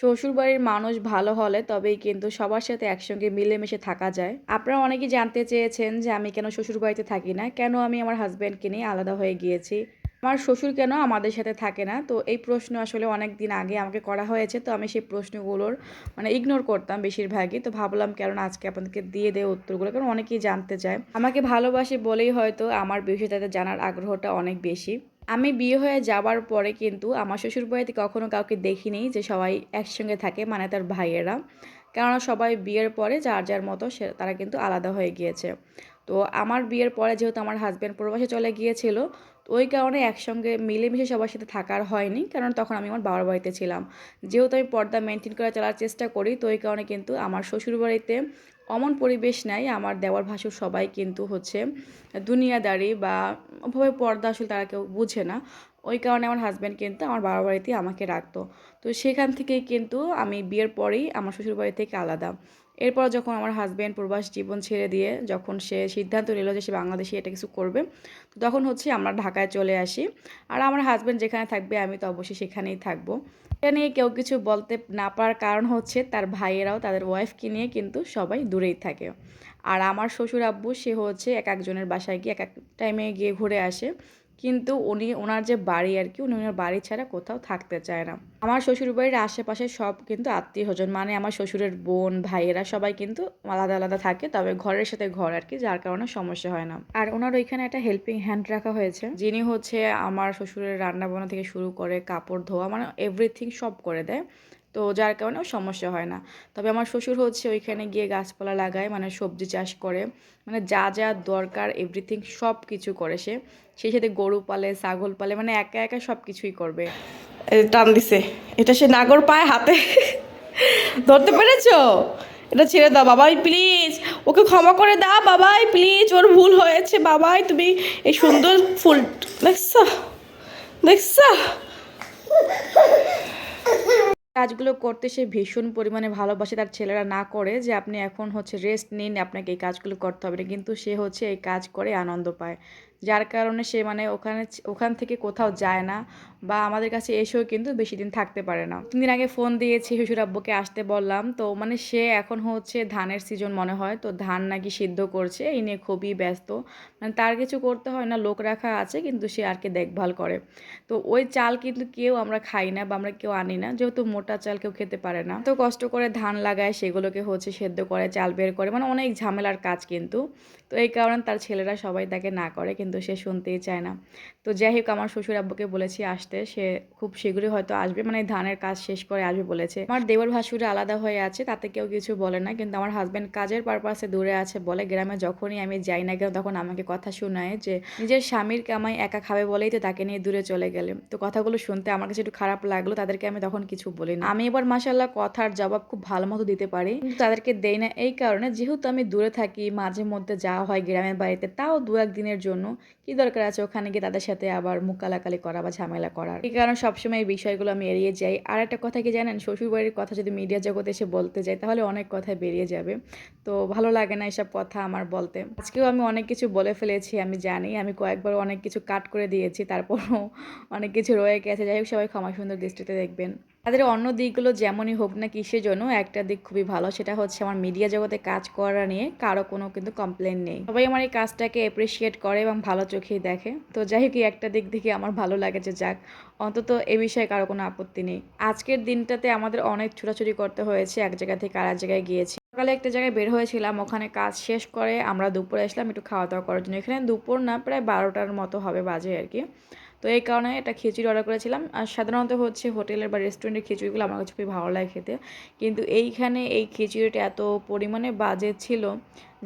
শ্বশুরবাড়ির মানুষ ভালো হলে তবেই কিন্তু সবার সাথে একসঙ্গে মিলেমিশে থাকা যায়। আপনারা অনেকেই জানতে চেয়েছেন যে আমি কেন শ্বশুরবাড়িতে থাকি না? কেন আমি আমার হাসব্যান্ডকে নিয়ে আলাদা হয়ে গিয়েছি? আমার শ্বশুর কেন আমাদের সাথে থাকে না? তো এই প্রশ্ন আসলে অনেকদিন আগে আমাকে করা হয়েছে। তো আমি সেই প্রশ্নগুলোর ইগনোর করতাম বেশিরভাগই। তো ভাবলাম কেননা আজকে আপনাদেরকে দিয়ে দেই উত্তরগুলো। কারণ অনেকেই জানতে চায়। আমাকে ভালোবাসে বলেই হয়তো আমার বিষয়ে তাদের জানার আগ্রহটা অনেক বেশি। আমি বিয়ে হয়ে যাবার পরে কিন্তু আমার শ্বশুরবাড়িতে কখনো কাউকে দেখিনি যে সবাই একসঙ্গে থাকে, মানে তার ভাইয়েরা। কেননা সবাই বিয়ের পরে যার যার মতো তারা কিন্তু আলাদা হয়ে গিয়েছে। তো আমার বিয়ের পরে যেহেতু আমার হাজব্যান্ড প্রবাসে চলে গিয়েছিল, তো ওই কারণে একসঙ্গে মিলেমিশে সবার সাথে থাকার হয়নি, কারণ তখন আমি আমার বাবার বাড়িতে ছিলাম। যেহেতু আমি পর্দা মেনটেন করে চলার চেষ্টা করি, তো ওই কারণে কিন্তু আমার শ্বশুরবাড়িতে অমন পরিবেশ নাই। আমার দেওর ভাসুর সবাই কিন্তু হচ্ছে দুনিয়াদারি বা ওভাবে পর্দা আসলে তারা কেউ বুঝে না। ওই কারণে আমার হাসব্যান্ড কিন্তু আমার বাবার বাড়িতেই আমাকে রাখতো। তো সেখান থেকেই কিন্তু আমি বিয়ের পরেই আমার শ্বশুরবাড়ি থেকে আলাদা। এরপর যখন আমার হাসব্যান্ড প্রবাস জীবন ছেড়ে দিয়ে যখন সে সিদ্ধান্ত নিল যে সে বাংলাদেশে এটা কিছু করবে, তো তখন হচ্ছে আমরা ঢাকায় চলে আসি। আর আমার হাসব্যান্ড যেখানে থাকবে আমি তো অবশ্যই সেখানেই থাকবো। এটা নিয়ে কেউ কিছু বলতে না পারার কারণ হচ্ছে তার ভাইয়েরাও তাদের ওয়াইফকে নিয়ে কিন্তু সবাই দূরেই থাকে। আর আমার শ্বশুর আব্বু সে হচ্ছে এক একজনের বাসায় গিয়ে এক এক টাইমে গিয়ে ঘুরে আসে। কিন্তু উনি ওনার যে বাড়ি আর কি, উনি ওনার বাড়ি ছাড়া কোথাও থাকতে চায় না। আমার শ্বশুরবাড়ির আশেপাশে সব কিন্তু আত্মীয়স্বজন, মানে আমার শ্বশুরের বোন ভাইয়েরা সবাই কিন্তু আলাদা আলাদা থাকে, তবে ঘরের সাথে ঘর আর কি, যার কারণে সমস্যা হয় না। আর ওনার ওইখানে একটা হেল্পিং হ্যান্ড রাখা হয়েছে, যিনি হচ্ছে আমার শ্বশুরের রান্না বান্না থেকে শুরু করে কাপড় ধোয়া, মানে এভরিথিং সব করে দেয়। তো যার কারণেও সমস্যা হয় না। তবে আমার শ্বশুর হচ্ছে ওইখানে গিয়ে গাছপালা লাগায়, মানে সবজি চাষ করে, মানে যা যা দরকার এভরিথিং সব কিছু করে সে। সেই সাথে গরু পালে, ছাগল পালে, মানে একা একা সব কিছুই করবে। টান দিছে, এটা সে নাগর পায় হাতে। ধরতে পেরেছো? এটা ছেড়ে দাও বাবাই প্লিজ, ওকে ক্ষমা করে দাও বাবাই প্লিজ, ওর ভুল হয়েছে বাবাই। তুমি এই সুন্দর ফুল দেখছো, দেখছো? কাজগুলো করতে সে ভীষণ পরিমাণে ভালোবাসে, তার ছেলেরা না করে যে আপনি এখন হচ্ছে রেস্ট নিন, আপনাকে এই কাজগুলো করতে হবে না, কিন্তু সে হচ্ছে এই কাজ করে আনন্দ পায়। যার কারণে সে মানে ওখান থেকে কোথাও যায় না, বা আমাদের কাছে এসেও কিন্তু বেশি দিন থাকতে পারে না। 3 দিন আগে ফোন দিয়েছি শ্বশুর আব্বুকে, আসতে বললাম। তো মানে সে এখন হচ্ছে ধানের সিজন মনে হয়, তো ধান নাকি সিদ্ধ করছে, এই নিয়ে খুবই ব্যস্ত। মানে তার কিছু করতে হয় না, লোক রাখা আছে, কিন্তু সে আর কি দেখভাল করে। তো ওই চাল কিন্তু কেউ আমরা খাই না বা আমরা কেউ আনি না, যেহেতু মোটা চাল কেউ খেতে পারে না। তো কষ্ট করে ধান লাগায়, সেগুলোকে হচ্ছে সেদ্ধ করে চাল বের করে, মানে অনেক ঝামেলার কাজ কিন্তু। তো এই কারণে তার ছেলেরা সবাই তাকে না করে, কিন্তু সে শুনতেই চায় না। তো যাই হোক, আমার শ্বশুর আব্বুকে বলেছি আসতে, সে খুব শীঘ্রই হয়তো আসবে, মানে এই ধানের কাজ শেষ করে আসবে বলেছে। আমার দেবর ভাসুরে আলাদা হয়ে আছে, তাতে কেউ কিছু বলে না, কিন্তু আমার হাজব্যান্ড কাজের পারপাসে দূরে আছে বলে গ্রামে যখনই আমি যাই না কেন তখন আমাকে কথা শোনায় যে নিজের স্বামীর কামাই একা খাবে বলেই তো তাকে নিয়ে দূরে চলে গেলে। তো কথাগুলো শুনতে আমার কাছে একটু খারাপ লাগলো, তাদেরকে আমি তখন কিছু বলি না। আমি এবার মাশাআল্লাহ কথার জবাব খুব ভালো মতো দিতে পারি, কিন্তু তাদেরকে দেই না এই কারণে যেহেতু আমি দূরে থাকি, মাঝে মধ্যে যাওয়া হয় গ্রামের বাড়িতে, তাও 2-1 দিনের জন্য। কি দরকার আছে ওখানে গিয়ে তাদের সাথে আবার মুখ কালাকালি করা বা ঝামেলা করার? এই কারণে সবসময় এই বিষয়গুলো আমি এড়িয়ে যাই। আর একটা কথা কি জানেন, শ্বশুরবাড়ির কথা যদি মিডিয়া জগতে এসে বলতে যাই তাহলে অনেক কথাই বেরিয়ে যাবে। তো ভালো লাগে না এসব কথা আমার বলতে। আজকেও আমি অনেক কিছু বলে ফেলেছি, আমি জানি আমি কয়েকবার অনেক কিছু কাট করে দিয়েছি, তারপরও অনেক কিছু রয়ে গেছে। যাই হোক, সবাই ক্ষমা সুন্দর দৃষ্টিতে দেখবেন। তাদের অন্য দিকগুলো যেমনই হোক না কিসের জন্য, একটা দিক খুবই ভালো, সেটা হচ্ছে আমার মিডিয়া জগতে কাজ করা নিয়ে কারো কোনো কিন্তু কমপ্লেন নেই। সবাই আমার এই কাজটাকে অ্যাপ্রিসিয়েট করে এবং ভালো চোখেই দেখে। তো যাই হোক, একটা দিক থেকে আমার ভালো লাগে যে যাক, অন্তত এ বিষয়ে কারো কোনো আপত্তি নেই। আজকের দিনটাতে আমাদের অনেক ছোটাছুটি করতে হয়েছে, এক জায়গা থেকে আরেক জায়গায় গিয়েছি। সকালে একটা জায়গায় বের হয়েছিলাম, ওখানে কাজ শেষ করে আমরা দুপুরে আসলাম একটু খাওয়া দাওয়া করার জন্য। এখানে দুপুর না, প্রায় 12টার মতো হবে বাজে আর কি। তো এই কারণে একটা খিচুড়ি অর্ডার করেছিলাম। আর সাধারণত হচ্ছে হোটেলের বা রেস্টুরেন্টের খিচুড়িগুলো আমার কাছে খুবই ভালো লাগে খেতে, কিন্তু এইখানে এই খিচুড়িটা এত পরিমাণে বাজে ছিল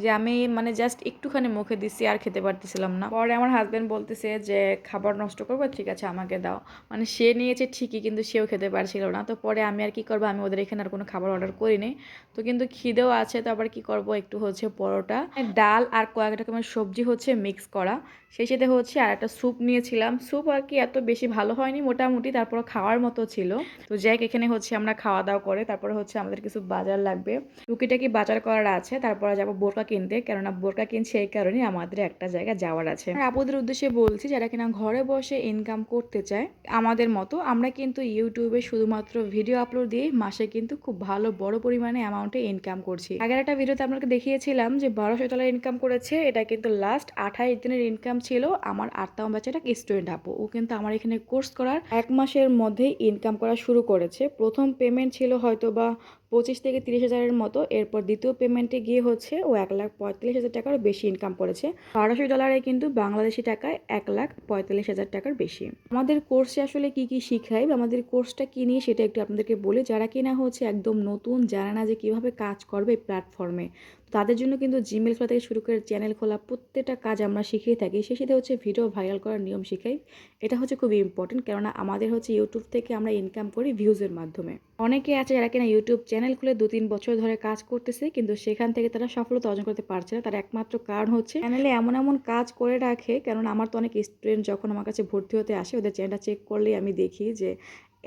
যে আমি মানে জাস্ট একটুখানি মুখে দিছি আর খেতে পারতেছিলাম না। পরে আমার হাজব্যান্ড বলতেছে যে খাবার নষ্ট করবো, ঠিক আছে আমাকে দাও। মানে সে নিয়েছে ঠিকই, কিন্তু সেও খেতে পারছিল না। তো পরে আমি আর কি করবো, আমি ওদের এখানে আর কোনো খাবার অর্ডার করিনি। তো কিন্তু খিদেও আছে, তো আবার কি করব, একটু হচ্ছে পরোটা, ডাল আর কয়েক রকমের সবজি হচ্ছে মিক্স করা, সেই সাথে হচ্ছে আর একটা স্যুপ নিয়েছিলাম। স্যুপ আর কি এত বেশি ভালো হয়নি, মোটামুটি, তারপর খাওয়ার মতো ছিল। তো যাই হোক, এখানে হচ্ছে আমরা খাওয়া দাওয়া করে তারপরে হচ্ছে আমাদের কিছু বাজার লাগবে, টুকিটাকি বাজার করার আছে। তারপরে যাবো বোরকা বোরকা কিনতে, কেননা বোরকা কিনছি এই কারণে আমাদের একটা জায়গা যাওয়ার আছে। আর আপুদের উদ্দেশ্যে বলছি যারা কিনা ঘরে বসে ইনকাম করতে চায় আমাদের মতো, আমরা কিন্তু ইউটিউবে শুধুমাত্র ভিডিও আপলোড দিয়ে মাসে কিন্তু খুব ভালো বড় পরিমাণে অ্যামাউন্টে ইনকাম করছি। আগের একটা ভিডিওতে আপনাকে দেখিয়েছিলাম যে 1200 ডলার ইনকাম করেছে, এটা কিন্তু লাস্ট 28 দিনের ইনকাম ছিল আমার 8তম ব্যাচের এক স্টুডেন্ট আপু। ও কিন্তু আমার এখানে কোর্স করার 1 মাসের মধ্যেই ইনকাম করা শুরু করেছে। প্রথম পেমেন্ট ছিল হয়তো বা 25 থেকে 30 হাজারের মতো, এরপর দ্বিতীয় পেমেন্টে গিয়ে হচ্ছে ও 1,45,000 টাকারও বেশি ইনকাম করেছে। 1200 ডলারে কিন্তু বাংলাদেশি টাকায় 1,45,000 টাকার বেশি। আমাদের কোর্সে আসলে কি কি শিখাই বা আমাদের কোর্সটা কি নিয়ে সেটা একটু আপনাদেরকে বলি। যারা কিনা হচ্ছে একদম নতুন, জানে না যে কিভাবে কাজ করবে এই প্ল্যাটফর্মে, তাদের জন্য কিন্তু জিমেল খোলা থেকে শুরু করে চ্যানেল খোলা প্রত্যেকটা কাজ আমরা শিখিয়ে থাকি। সেই সাথে হচ্ছে ভিডিও ভাইরাল করার নিয়ম শিখাই। এটা হচ্ছে খুবই ইম্পর্টেন্ট, কেননা আমাদের হচ্ছে ইউটিউব থেকে আমরা ইনকাম করি ভিউজের মাধ্যমে। অনেকে আছে যারা কিনা ইউটিউব চ্যানেল খুলে 2-3 বছর ধরে কাজ করতেছে, কিন্তু সেখান থেকে তারা সফলতা অর্জন করতে পারছে না। তার একমাত্র কারণ হচ্ছে চ্যানেলে এমন এমন কাজ করে রাখে। কেননা আমার তো অনেক স্টুডেন্ট যখন আমার কাছে ভর্তি হতে আসে, ওদের চ্যানেলটা চেক করলেই আমি দেখি যে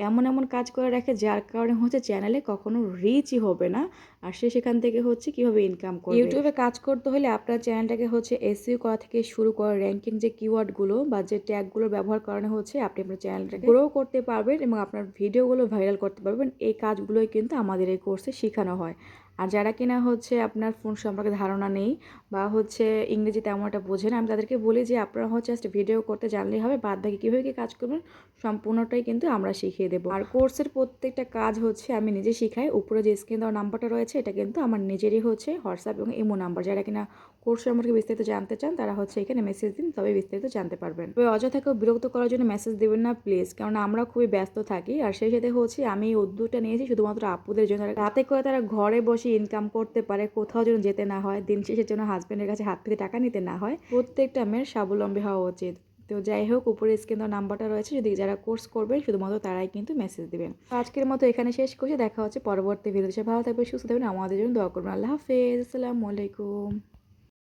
এমন এমন কাজ করে রাখে যার কারণে হচ্ছে চ্যানেলে কখনো রিচই হবে না। আর সে সেখান থেকে হচ্ছে কিভাবে ইনকাম করবে। ইউটিউবে কাজ করতে হলে আপনার চ্যানেলটাকে হচ্ছে এসইও করা থেকে শুরু করে র্যাঙ্কিং যে কিওয়ার্ডগুলো বা যে ট্যাগগুলো ব্যবহার করানো হচ্ছে, আপনি আপনার চ্যানেলটাকে গ্রো করতে পারবেন এবং আপনার ভিডিওগুলো ভাইরাল করতে পারবেন। এই কাজগুলোই কিন্তু আমাদের এই কোর্সে শেখানো হয়। আর যারা কিনা হচ্ছে আপনার ফোন সম্পর্কে ধারণা নেই বা হচ্ছে ইংরেজি তেমন একটা বোঝে না, আমি তাদেরকে বলি যে আপনারা হচ্ছে জাস্ট ভিডিও করতে জানলেই হবে, বাদ বাকি কীভাবে কী কাজ করবেন সম্পূর্ণটাই কিন্তু আমরা শিখিয়ে দেবো। আর কোর্সের প্রত্যেকটা কাজ হচ্ছে আমি নিজে শিখাই। উপরে যে স্ক্রিন দেওয়ার নাম্বারটা রয়েছে এটা কিন্তু আমার নিজেরই হচ্ছে হোয়াটসঅ্যাপ এবং ইমো নাম্বার। যারা কিনা কোর্স সম্পর্কে বিস্তারিত জানতে চান তারা হচ্ছে এখানে মেসেজ দিন, তবে বিস্তারিত জানতে পারবেন। তবে অযথা কেউ বিরক্ত করার জন্য মেসেজ দেবেন না প্লিজ, কারণ আমরা খুবই ব্যস্ত থাকি। আর সেই সাথে হচ্ছে আমি এই উদ্যোগটা নিয়েছি শুধুমাত্র আপুদের জন্য, রাতে করে তারা ঘরে বসে ইনকাম করতে পারে, কোথাও যেন যেতে না হয়, দিন শেষের জন্য হাজব্যান্ডের কাছে হাত থেকে টাকা নিতে না হয়। প্রত্যেকটা মেয়ের স্বাবলম্বী হওয়া উচিত। তো যাই হোক, উপরে স্ক্রিন দেওয়ার নাম্বারটা রয়েছে, যদি যারা কোর্স করবেন শুধুমাত্র তারাই কিন্তু মেসেজ দিবেন। আজকের মতো এখানে শেষ করছি, দেখা হচ্ছে পরবর্তী ভিডিওতে। ভালো থাকবেন, সুস্থ থাকবেন, আমাদের জন্য দোয়া করবেন। আল্লাহ হাফেজ, আসসালামু আলাইকুম।